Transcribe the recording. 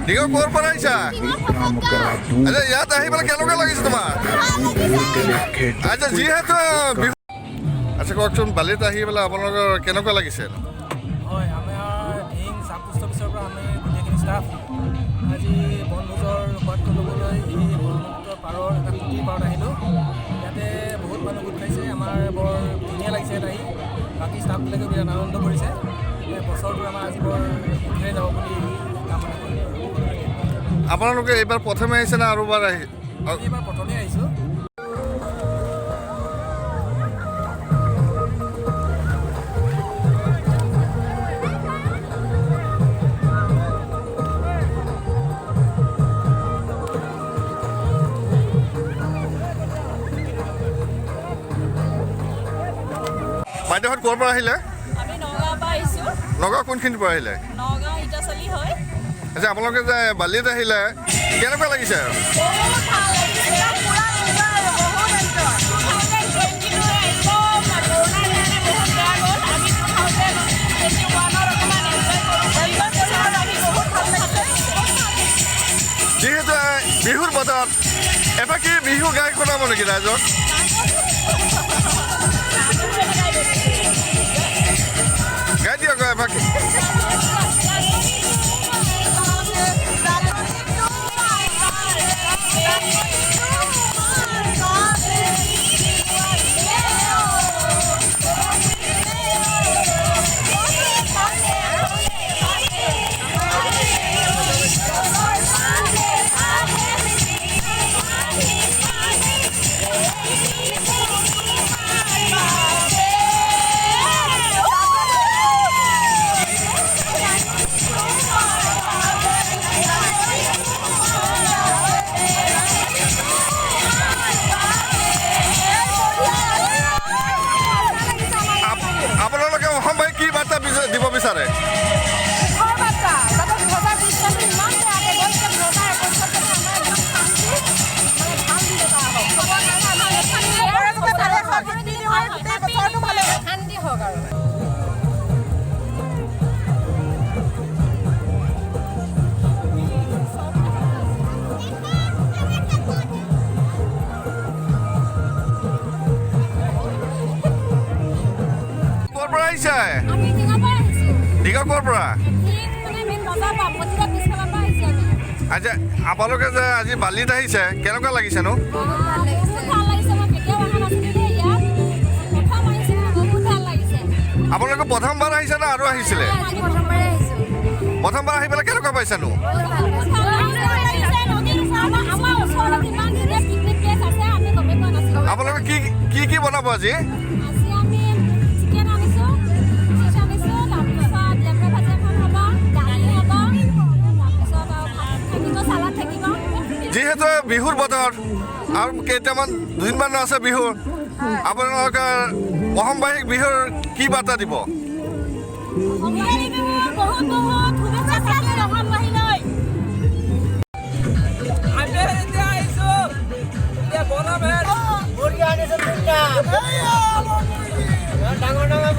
দিগৰ ক'ৰ পৰা আহিছা? আচ্ছা ইয়াত আহি পেলাই কেনেকুৱা লাগিছে তোমাৰ? আচ্ছা যিহেতু বিহু আচ্ছা কওকচোন বালিত আহি পেলাই আপোনালোকৰ কেনেকুৱা লাগিছে? হয় আমাৰ ঢিং চাব পোষ্ট অফিচৰ পৰা আমি গোটেইখিনি ষ্টাফ আজি বনভোজৰ সোৱাদ ল'বলৈ এই ব্ৰহ্মপুত্ৰ পাৰৰ এটা কুটিৰ পাৰত আহিলোঁ। ইয়াতে বহুত মানুহ গোট খাইছে, আমাৰ বৰ ধুনীয়া লাগিছে ইয়াত আহি। বাকী ষ্টাফবিলাকে বিৰাট আনন্দ কৰিছে। বছৰটো আমাৰ আজি বৰ সুখেৰে যাব বুলি কামনা কৰিলোঁ। আপোনালোকে এইবাৰ প্ৰথমে আহিছে নে আৰু বাৰ আহি? এইবাৰ প্ৰথমে আহিছোঁ। বাইদেউহঁত ক'ৰ পৰা আহিলে? আমি নগাঁৱৰ পৰা আহিছোঁ। নগাঁও কোনখিনিৰ পৰা আহিলে? নগাঁও ইটাচলি হয়। আচ্ছা আপোনালোকে যে বালিত আহিলে কেনেকুৱা লাগিছে? বহুত ভাল লাগিছে, পুৰা এনজয়, বহুত এনজয়। 2022 একদম কৰোণাৰ কাৰণে বহুত বেয়া গ'ল। আমি 2021ত অকণমান এনজয় কৰিছোঁ। আহি বহুত ভাল লাগিছে। যিহেতু বিহুৰ বতৰত এফাকি বিহু গাই শুনাব নেকি ৰাইজক? গাই দিয়ক এফাকি। আপোনালোকে অসমবাসীক কি বাৰ্তা দিব বিচাৰে? ক'ৰ পৰা আহিছে? দীঘা ক'ৰ পৰা? আচ্ছা আপোনালোকে যে আজি বালিত আহিছে কেনেকুৱা লাগিছেনো? আপোনালোকে প্ৰথমবাৰ আহিছে নে আৰু আহিছিলে? প্ৰথমবাৰ আহি পেলাই কেনেকুৱা পাইছেনো? আপোনালোকে কি কি বনাব আজি? যিহেতু বিহুৰ বতৰ আৰু কেইটামান দুদিনমান আছে বিহু, আপোনালোকে অসমবাসীক বিহুৰ কি বাৰ্তা দিব? ডাঙৰ ডাঙৰ